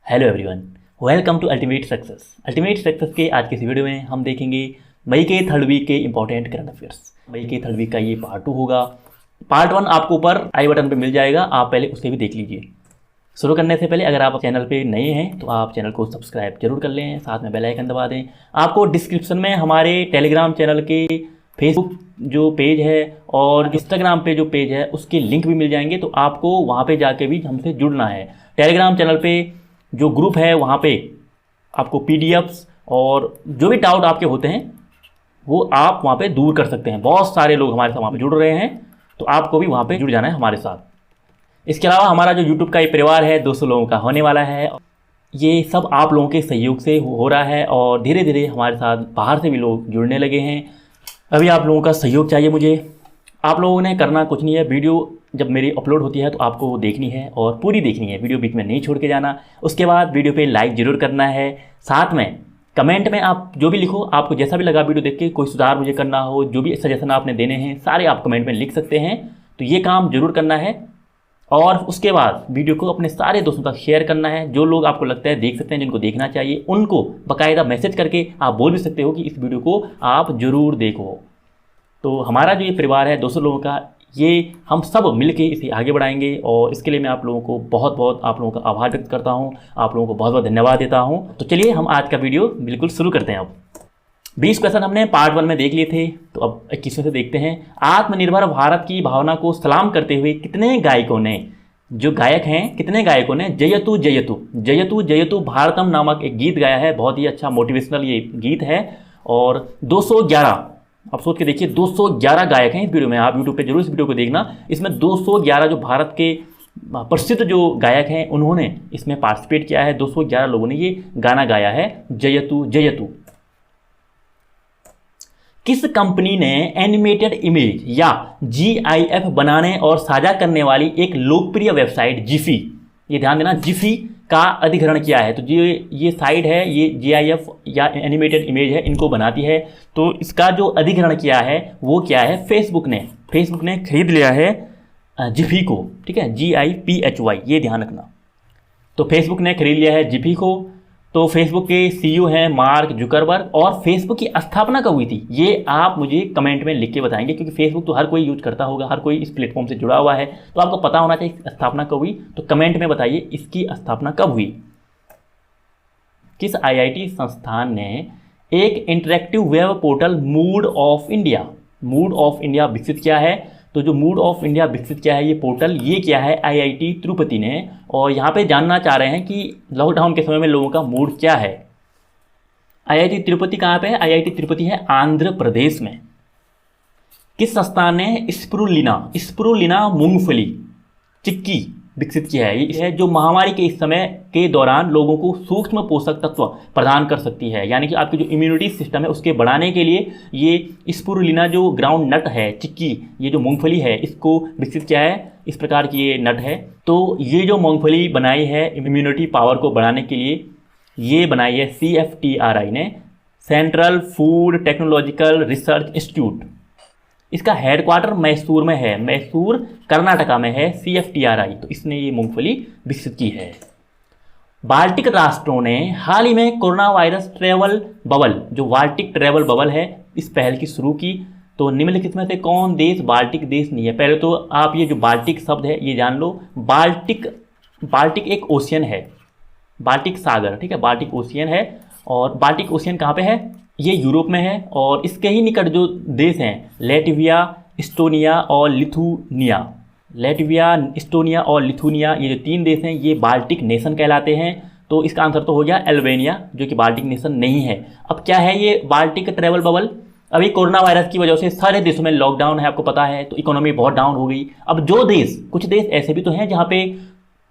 Hello everyone, welcome to ultimate success. Ultimate success के आज के इस वीडियो में हम देखेंगे मई के थर्ड वीक के इंपॉर्टेंट करंट अफेयर्स। मई के थर्ड वीक का ये पार्ट 2 होगा। पार्ट 1 आपको ऊपर आई बटन पे मिल जाएगा, आप पहले उसे भी देख लीजिए। शुरू करने से पहले अगर आप चैनल पे नए हैं तो आप चैनल को सब्सक्राइब जरूर कर लें, साथ में बेल आइकन दबा दें। आपको डिस्क्रिप्शन में हमारे टेलीग्राम चैनल के, फेसबुक जो पेज है और इंस्टाग्राम पे जो पेज है उसके लिंक भी मिल जाएंगे, तो आपको वहाँ पे जाके भी हमसे जुड़ना है। टेलीग्राम चैनल पे जो ग्रुप है वहाँ पे आपको पीडीएफ्स और जो भी डाउट आपके होते हैं वो आप वहाँ पे दूर कर सकते हैं। बहुत सारे लोग हमारे साथ वहाँ पे जुड़ रहे हैं, तो आपको भी वहाँ पे जुड़ जाना है हमारे साथ। इसके अलावा हमारा जो यूट्यूब का ये परिवार है 200 लोगों का होने वाला है। ये सब आप लोगों के सहयोग से हो रहा है और धीरे धीरे हमारे साथ बाहर से भी लोग जुड़ने लगे हैं। अभी आप लोगों का सहयोग चाहिए मुझे। आप लोगों ने करना कुछ नहीं है, वीडियो जब मेरी अपलोड होती है तो आपको वो देखनी है और पूरी देखनी है, वीडियो बीच में नहीं छोड़ के जाना। उसके बाद वीडियो पे लाइक ज़रूर करना है। साथ में कमेंट में आप जो भी लिखो, आपको जैसा भी लगा वीडियो देख के, कोई सुधार मुझे करना हो, जो भी सजेशन आपने देने हैं सारे आप कमेंट में लिख सकते हैं। तो ये काम जरूर करना है और उसके बाद वीडियो को अपने सारे दोस्तों तक शेयर करना है। जो लोग आपको लगता है देख सकते हैं, जिनको देखना चाहिए, उनको बाकायदा मैसेज करके आप बोल भी सकते हो कि इस वीडियो को आप ज़रूर देखो। तो हमारा जो ये परिवार है 200 लोगों का, ये हम सब मिलके इसे आगे बढ़ाएंगे और इसके लिए मैं आप लोगों को बहुत बहुत आप लोगों का आभार व्यक्त करता हूँ, आप लोगों को बहुत बहुत धन्यवाद देता हूँ। तो चलिए हम आज का वीडियो बिल्कुल शुरू करते हैं। अब 20 क्वेश्चन हमने पार्ट 1 में देख लिए थे, तो अब 21वें से देखते हैं। आत्मनिर्भर भारत की भावना को सलाम करते हुए कितने गायकों ने, जो गायक हैं, कितने गायकों ने जयतु जयतु जयतु जयतु भारतम नामक एक गीत गाया है। बहुत ही अच्छा मोटिवेशनल ये गीत है। और 211, अब सोच के देखिए 211 गायक हैं इस वीडियो में। आप यूट्यूब पे जरूर इस वीडियो को देखना। इसमें 211 जो भारत के प्रसिद्ध जो गायक हैं उन्होंने इसमें पार्टिसिपेट किया है। 211 लोगों ने ये गाना गाया है, जयतु जयतु। किस कंपनी ने एनिमेटेड इमेज या GIF बनाने और साझा करने वाली एक लोकप्रिय वेबसाइट जिफी, ये ध्यान देना, जिफी का अधिग्रहण किया है? तो ये साइट है, ये GIF या एनिमेटेड इमेज है, इनको बनाती है। तो इसका जो अधिग्रहण किया है वो क्या है? फेसबुक ने खरीद लिया है जिफी को, ठीक है, GIPHY, ये ध्यान रखना। तो फेसबुक ने खरीद लिया है जिफी को। तो फेसबुक के CEO हैं मार्क जुकरबर्ग। और फेसबुक की स्थापना कब हुई थी ये आप मुझे कमेंट में लिख के बताएंगे, क्योंकि फेसबुक तो हर कोई यूज करता होगा, हर कोई इस प्लेटफॉर्म से जुड़ा हुआ है, तो आपको पता होना चाहिए स्थापना कब हुई। तो कमेंट में बताइए इसकी स्थापना कब हुई। किस IIT संस्थान ने एक interactive web portal mood off India विकसित किया है? तो जो मूड ऑफ इंडिया विकसित किया है ये पोर्टल, ये किया है IIT तिरुपति ने। और यहाँ पे जानना चाह रहे हैं कि लॉकडाउन के समय में लोगों का मूड क्या है। IIT तिरुपति कहाँ पे है? IIT तिरुपति है आंध्र प्रदेश में। किस संस्थान ने स्पिरुलिना मूंगफली चिक्की विकसित किया है? ये है जो महामारी के इस समय के दौरान लोगों को सूक्ष्म पोषक तत्व प्रदान कर सकती है, यानी कि आपकी जो इम्यूनिटी सिस्टम है उसके बढ़ाने के लिए ये स्पिरुलिना जो ग्राउंड नट है, चिक्की, ये जो मूंगफली है, इसको विकसित किया है। इस प्रकार की ये नट है। तो ये जो मूंगफली बनाई है इम्यूनिटी पावर को बढ़ाने के लिए, ये बनाई है CFTRI ने, central food technological research institute. इसका हेडक्वार्टर मैसूर में है, मैसूर कर्नाटका में है CFTRI। तो इसने ये मूंगफली विकसित की है। बाल्टिक राष्ट्रों ने हाल ही में कोरोना वायरस ट्रैवल बबल, जो बाल्टिक ट्रैवल बबल है, इस पहल की शुरू की। तो निम्नलिखित में से कौन देश बाल्टिक देश नहीं है? पहले तो आप ये जो बाल्टिक शब्द है ये जान लो। बाल्टिक एक ओशियन है, बाल्टिक सागर, ठीक है, बाल्टिक ओशियन है। और बाल्टिक ओशियन कहाँ पे है? ये यूरोप में है। और इसके ही निकट जो देश हैं, लेटविया, इस्टोनिया और लिथुनिया, ये जो 3 देश हैं ये बाल्टिक नेशन कहलाते हैं। तो इसका आंसर तो हो गया अल्बानिया, जो कि बाल्टिक नेशन नहीं है। अब क्या है ये बाल्टिक ट्रैवल बबल? अभी कोरोना वायरस की वजह से सारे देशों में लॉकडाउन है, आपको पता है, तो इकोनॉमी बहुत डाउन हो गई। अब जो देश, कुछ देश ऐसे भी तो हैं जहाँ पे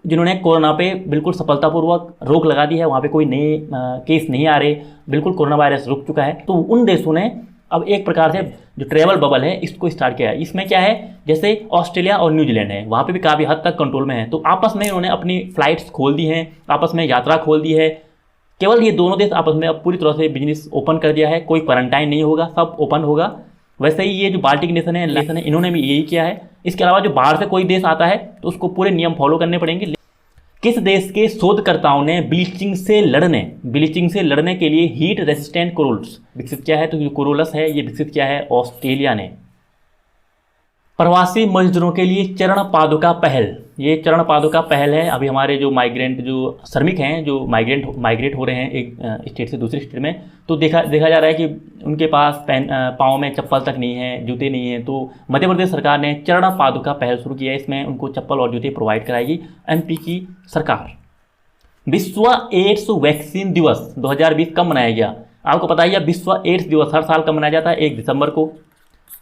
जिन्होंने कोरोना पे बिल्कुल सफलतापूर्वक रोक लगा दी है, वहाँ पे कोई नए केस नहीं आ रहे, बिल्कुल कोरोना वायरस रुक चुका है। तो उन देशों ने अब एक प्रकार से जो ट्रैवल बबल है इसको स्टार्ट किया है। इसमें क्या है, जैसे ऑस्ट्रेलिया और न्यूजीलैंड है, वहाँ पे भी काफ़ी हद तक कंट्रोल में है। तो आपस में उन्होंने अपनी फ्लाइट्स खोल दी हैं, आपस में यात्रा खोल दी है। केवल ये दोनों देश आपस में अब पूरी तरह से बिजनेस ओपन कर दिया है, कोई क्वारंटाइन नहीं होगा, सब ओपन होगा। वैसे ही ये जो बाल्टिक नेशन है इन्होंने भी यही किया है। इसके अलावा जो बाहर से कोई देश आता है तो उसको पूरे नियम फॉलो करने पड़ेंगे। किस देश के शोधकर्ताओं ने ब्लीचिंग से लड़ने के लिए हीट रेसिस्टेंट कोरोल्स विकसित किया है? तो जो कोरोलस है ये विकसित किया है ऑस्ट्रेलिया ने। प्रवासी मजदूरों के लिए चरण पादुका पहल, ये चरण पादुका पहल है। अभी हमारे जो श्रमिक हैं जो माइग्रेट हो रहे हैं एक स्टेट से दूसरे स्टेट में, तो देखा जा रहा है कि उनके पास पाँव में चप्पल तक नहीं है, जूते नहीं है। तो मध्य प्रदेश सरकार ने चरण पादुका पहल शुरू किया है। इसमें उनको चप्पल और जूते प्रोवाइड कराएगी एमपी की सरकार। विश्व एड्स वैक्सीन दिवस 2020 कब मनाया गया? आपको पता ही है विश्व एड्स दिवस हर साल कब मनाया जाता है? 1 दिसंबर को।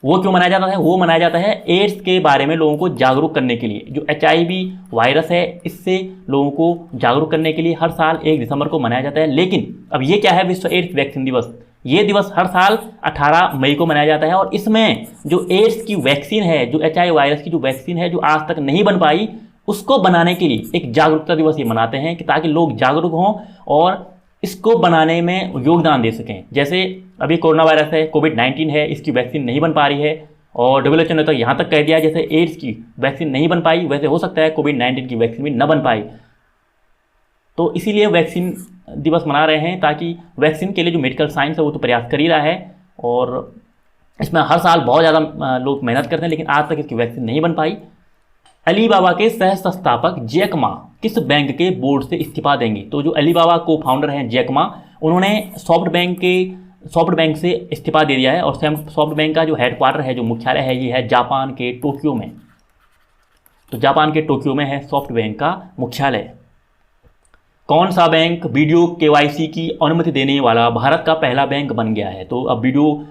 वो क्यों मनाया जाता है? वो मनाया जाता है एड्स के बारे में लोगों को जागरूक करने के लिए। जो HIV वायरस है इससे लोगों को जागरूक करने के लिए हर साल 1 दिसंबर को मनाया जाता है। लेकिन अब ये क्या है विश्व एड्स वैक्सीन दिवस? ये दिवस हर साल 18 मई को मनाया जाता है और इसमें जो एड्स की वैक्सीन है, जो HIV वायरस की जो वैक्सीन है जो आज तक नहीं बन पाई, उसको बनाने के लिए एक जागरूकता दिवस ये मनाते हैं कि ताकि लोग जागरूक हों और इसको बनाने में योगदान दे सकें। जैसे अभी कोरोना वायरस है, कोविड-19 है, इसकी वैक्सीन नहीं बन पा रही है और WHO ने तो यहाँ तक कह दिया जैसे एड्स की वैक्सीन नहीं बन पाई वैसे हो सकता है कोविड-19 की वैक्सीन भी न बन पाई। तो इसीलिए वैक्सीन दिवस मना रहे हैं ताकि वैक्सीन के लिए जो मेडिकल साइंस है वो तो प्रयास कर ही रहा है और इसमें हर साल बहुत ज़्यादा लोग मेहनत करते हैं, लेकिन आज तक इसकी वैक्सीन नहीं बन पाई। अलीबाबा के सह संस्थापक जैक मा किस बैंक के बोर्ड से इस्तीफा देंगे? तो जो अलीबाबा को फाउंडर हैं जैक मा, उन्होंने सॉफ्ट बैंक से इस्तीफा दे दिया है और सॉफ्ट बैंक का जो हेडक्वार्टर है, जो मुख्यालय है, ये है जापान के टोक्यो में। तो जापान के टोक्यो में है सॉफ्ट बैंक का मुख्यालय। कौन सा बैंक वीडियो KYC की अनुमति देने वाला भारत का पहला बैंक बन गया है? तो अब वीडियो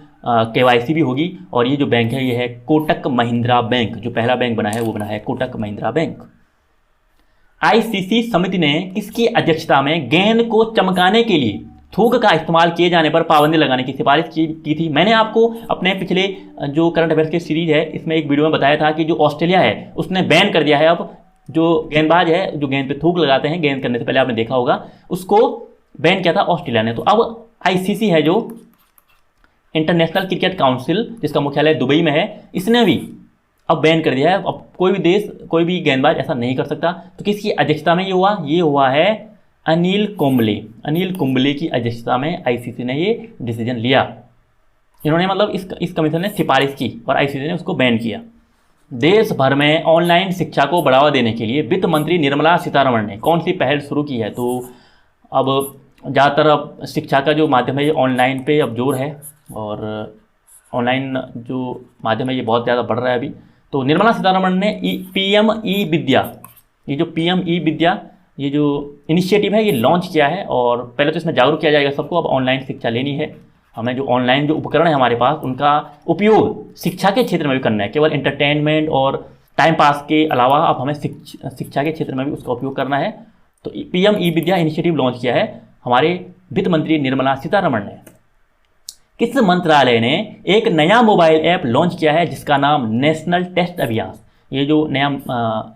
KYC भी होगी और ये जो बैंक है ये है कोटक महिंद्रा बैंक। जो पहला बैंक बना है वो बना है कोटक महिंद्रा बैंक। ICC समिति ने किसकी अध्यक्षता में गेंद को चमकाने के लिए थूक का इस्तेमाल किए जाने पर पाबंदी लगाने की सिफारिश की थी? मैंने आपको अपने पिछले जो करंट अफेयर्स की सीरीज है इसमें एक वीडियो में बताया था कि जो ऑस्ट्रेलिया है उसने बैन कर दिया है अब जो गेंदबाज है जो गेंद पे थूक लगाते हैं, गेंद करने से पहले आपने देखा होगा, उसको बैन किया था ऑस्ट्रेलिया ने। तो अब ICC है जो इंटरनेशनल क्रिकेट काउंसिल जिसका मुख्यालय दुबई में है, इसने भी अब बैन कर दिया है। अब कोई भी देश कोई भी गेंदबाज ऐसा नहीं कर सकता। तो किसकी अध्यक्षता में ये हुआ है अनिल कुंबले की अध्यक्षता में ICC ने ये डिसीजन लिया। इन्होंने मतलब इस कमीशन ने सिफारिश की और ICC ने उसको बैन किया। देश भर में ऑनलाइन शिक्षा को बढ़ावा देने के लिए वित्त मंत्री निर्मला सीतारमण ने कौन सी पहल शुरू की है? तो अब ज़्यादातर अब शिक्षा का जो माध्यम है ये ऑनलाइन पे अब जोर है और ऑनलाइन जो माध्यम है ये बहुत ज़्यादा बढ़ रहा है अभी। तो निर्मला सीतारमण ने PM ई विद्या, ये जो PM ई विद्या ये जो इनिशिएटिव है ये लॉन्च किया है और पहले तो इसमें जागरूक किया जाएगा सबको। अब ऑनलाइन शिक्षा लेनी है हमें, जो ऑनलाइन जो उपकरण है हमारे पास उनका उपयोग शिक्षा के क्षेत्र में भी करना है। केवल एंटरटेनमेंट और टाइम पास के अलावा अब हमें शिक्षा के क्षेत्र में भी उसका उपयोग करना है। तो PM ई विद्या इनिशिएटिव लॉन्च किया है हमारे वित्त मंत्री निर्मला सीतारमण ने। किस मंत्रालय ने एक नया मोबाइल ऐप लॉन्च किया है जिसका नाम नेशनल टेस्ट अभ्यास? ये जो नया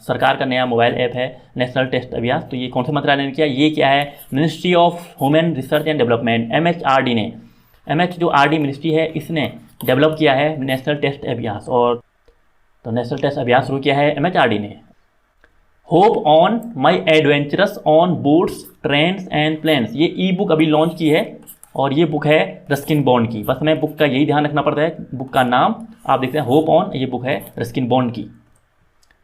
सरकार का नया मोबाइल ऐप है नेशनल टेस्ट अभ्यास, तो ये कौन से मंत्रालय ने किया? ये क्या है ministry of human research and development MHRD ने। जो RD मिनिस्ट्री है इसने डेवलप किया है नेशनल टेस्ट अभ्यास और तो नेशनल टेस्ट अभ्यास शुरू किया है MHRD ने। Hop on my adventures on boats trains and planes, ये ई-बुक अभी लॉन्च की है और ये बुक है रस्किन बॉन्ड की। बस हमें बुक का यही ध्यान रखना पड़ता है, बुक का नाम आप देखते हैं होप ऑन, ये बुक है रस्किन बॉन्ड की।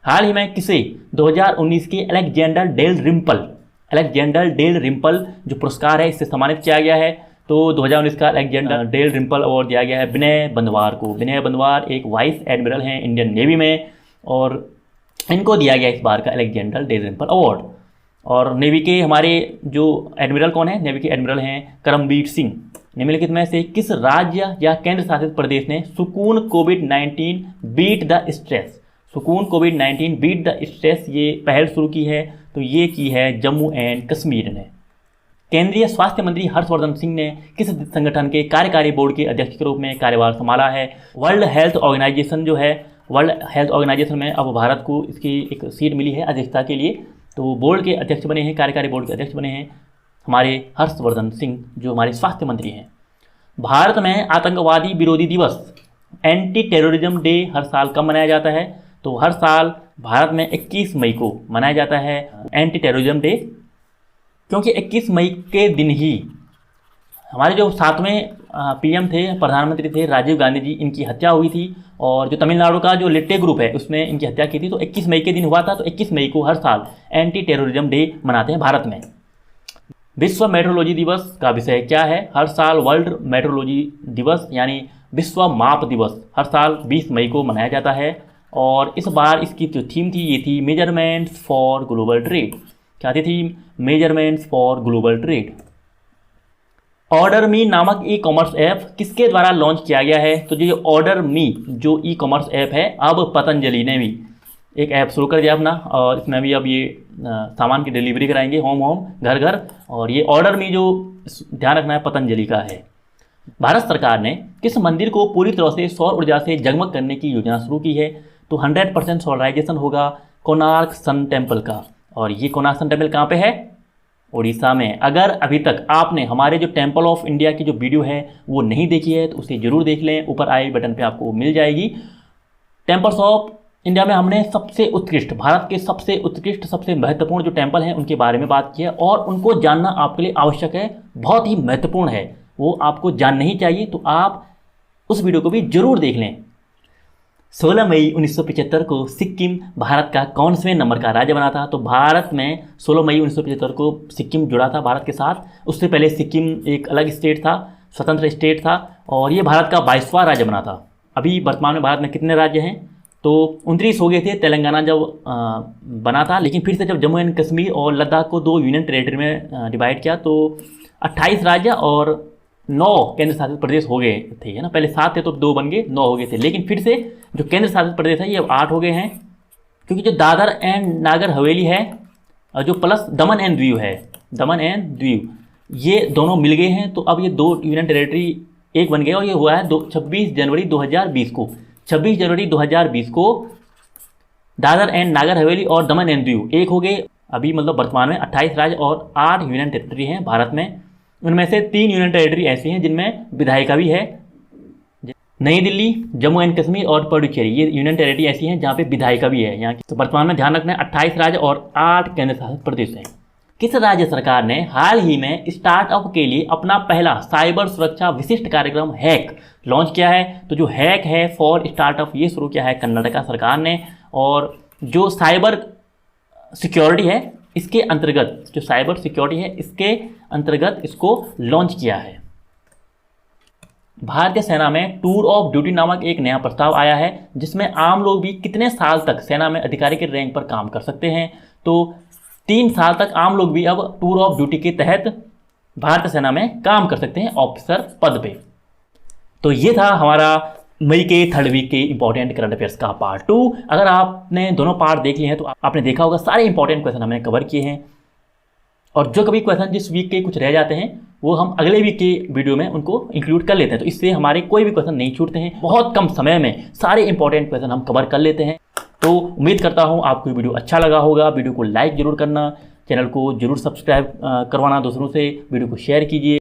हाल ही में किसे 2019 के अलेक्जेंडर डेल रिम्पल जो पुरस्कार है इससे सम्मानित किया गया है? तो 2019 का अलेक्जेंडर डेल रिम्पल अवार्ड दिया गया है विनय बंदवार को। विनय बंदवार एक वाइस एडमिरल हैं इंडियन नेवी में और इनको दिया गया इस बार का अलेक्जेंडर डेल रिम्पल अवार्ड। और नेवी के हमारे जो एडमिरल कौन है? नेवी के एडमिरल हैं करमबीर सिंह। निम्नलिखित में से किस राज्य या केंद्र शासित प्रदेश ने सुकून कोविड-19 बीट द स्ट्रेस ये पहल शुरू की है? तो ये की है जम्मू एंड कश्मीर ने। केंद्रीय स्वास्थ्य मंत्री हर्षवर्धन सिंह ने किस संगठन के कार्यकारी बोर्ड के अध्यक्ष के रूप में कार्यभार संभाला है? वर्ल्ड हेल्थ ऑर्गेनाइजेशन जो है, वर्ल्ड हेल्थ ऑर्गेनाइजेशन में अब भारत को इसकी एक सीट मिली है अध्यक्षता के लिए। तो बोर्ड के अध्यक्ष बने हैं, कार्यकारी बोर्ड के अध्यक्ष बने हैं हमारे हर्षवर्धन सिंह जो हमारे स्वास्थ्य मंत्री हैं। भारत में आतंकवादी विरोधी दिवस एंटी टेररिज्म डे हर साल कब मनाया जाता है? तो हर साल भारत में 21 मई को मनाया जाता है एंटी टेररिज्म डे, क्योंकि 21 मई के दिन ही हमारे जो 7वें पीएम थे, प्रधानमंत्री थे राजीव गांधी जी, इनकी हत्या हुई थी। और जो तमिलनाडु का जो लिट्टे ग्रुप है उसने इनकी हत्या की थी। तो 21 मई के दिन हुआ था। तो 21 मई को हर साल एंटी टेररिज्म डे मनाते हैं भारत में। विश्व मेट्रोलॉजी दिवस का विषय क्या है? हर साल वर्ल्ड मेट्रोलॉजी दिवस यानी विश्व माप दिवस हर साल 20 मई को मनाया जाता है। और इस बार इसकी जो थीम थी ये थी मेजरमेंट्स फॉर ग्लोबल ट्रेड। क्या थी theme? Measurements for global trade. Order me नामक ई कॉमर्स ऐप किसके द्वारा लॉन्च किया गया है? तो जो ऑर्डर मी जो ई कॉमर्स ऐप है, अब पतंजलि ने भी एक ऐप शुरू कर दिया अपना, और इसमें भी अब ये सामान की डिलीवरी कराएंगे होम घर घर। और ये ऑर्डर मी जो ध्यान रखना है पतंजलि का है। भारत सरकार ने किस मंदिर को पूरी तरह से सौर ऊर्जा से जगमग करने की योजना शुरू की है? तो 100% सोलराइजेशन होगा कोणार्क सन टेम्पल का। और ये कोणार्क सन टेम्पल कहाँ पे है? उड़ीसा में। अगर अभी तक आपने हमारे जो टेम्पल ऑफ इंडिया की जो वीडियो है वो नहीं देखी है तो उसे जरूर देख लें, ऊपर आई बटन पे आपको मिल जाएगी। टेम्पल्स ऑफ इंडिया में हमने सबसे उत्कृष्ट, भारत के सबसे उत्कृष्ट, सबसे महत्वपूर्ण जो टेम्पल हैं उनके बारे में बात की है, और उनको जानना आपके लिए आवश्यक है, बहुत ही महत्वपूर्ण है, वो आपको जानना ही चाहिए। तो आप उस वीडियो को भी जरूर देख लें। 16 मई 1975 को सिक्किम भारत का कौनवें नंबर का राज्य बना था? तो भारत में 16 मई 1975 को सिक्किम जुड़ा था भारत के साथ। उससे पहले सिक्किम एक अलग स्टेट था, स्वतंत्र स्टेट था, और ये भारत का 22वां राज्य बना था। अभी वर्तमान में भारत में कितने राज्य हैं? तो 29 हो गए थे तेलंगाना जब बना था, लेकिन फिर से जब जम्मू एंड कश्मीर और लद्दाख को 2 यूनियन टेरिटरी में डिवाइड किया तो 28 राज्य और 9 केंद्र शासित प्रदेश हो गए थे, है ना। पहले 7 थे तो 2 बन गए, 9 हो गए थे। लेकिन फिर से जो केंद्र शासित प्रदेश है ये अब 8 हो गए हैं, क्योंकि जो दादर एंड नागर हवेली है और जो प्लस दमन एंड दीव है, दमन एंड दीव, ये दोनों मिल गए हैं। तो अब ये 2 यूनियन टेरिटरी एक बन गए, और ये हुआ है 26 जनवरी 2020 को। 26 जनवरी 2020 को दादर एंड नागर हवेली और दमन एंड दीव एक हो गए। अभी मतलब वर्तमान में 28 राज्य और 8 यूनियन टेरिटरी हैं भारत में। उनमें से 3 यूनियन टेरिटरी ऐसी हैं जिनमें विधायिका भी है। नई दिल्ली, जम्मू एंड कश्मीर और पुडुचेरी, ये यूनियन टेरिटरी ऐसी हैं जहाँ पे विधायिका भी है यहाँ की। तो वर्तमान में ध्यान रखना है 28 राज्य और 8 केंद्र शासित प्रदेश हैं। किस राज्य सरकार ने हाल ही में स्टार्टअप के लिए अपना पहला साइबर सुरक्षा विशिष्ट कार्यक्रम हैक लॉन्च किया है? तो जो हैक है फॉर स्टार्टअप ये शुरू किया है कर्नाटका सरकार ने। और जो साइबर सिक्योरिटी है इसके अंतर्गत, जो साइबर सिक्योरिटी है इसके अंतर्गत इसको लॉन्च किया है। भारतीय सेना में टूर ऑफ ड्यूटी नामक एक नया प्रस्ताव आया है, जिसमें आम लोग भी कितने साल तक सेना में अधिकारी के रैंक पर काम कर सकते हैं? तो 3 साल तक आम लोग भी अब टूर ऑफ ड्यूटी के तहत भारतीय सेना में काम कर सकते हैं ऑफिसर पद पे। तो ये था हमारा मई के 3rd वीक के इंपॉर्टेंट करंट अफेयर्स का पार्ट 2। अगर आपने दोनों पार्ट देख लिए हैं तो आपने देखा होगा सारे इंपॉर्टेंट क्वेश्चन हमने कवर किए हैं, और जो कभी क्वेश्चन जिस वीक के कुछ रह जाते हैं वो हम अगले वीक के वीडियो में उनको इंक्लूड कर लेते हैं। तो इससे हमारे कोई भी क्वेश्चन नहीं छूटते हैं, बहुत कम समय में सारे इंपॉर्टेंट क्वेश्चन हम कवर कर लेते हैं। तो उम्मीद करता हूँ आपको वीडियो अच्छा लगा होगा। वीडियो को लाइक जरूर करना, चैनल को जरूर सब्सक्राइब करवाना, दूसरों से वीडियो को शेयर कीजिए।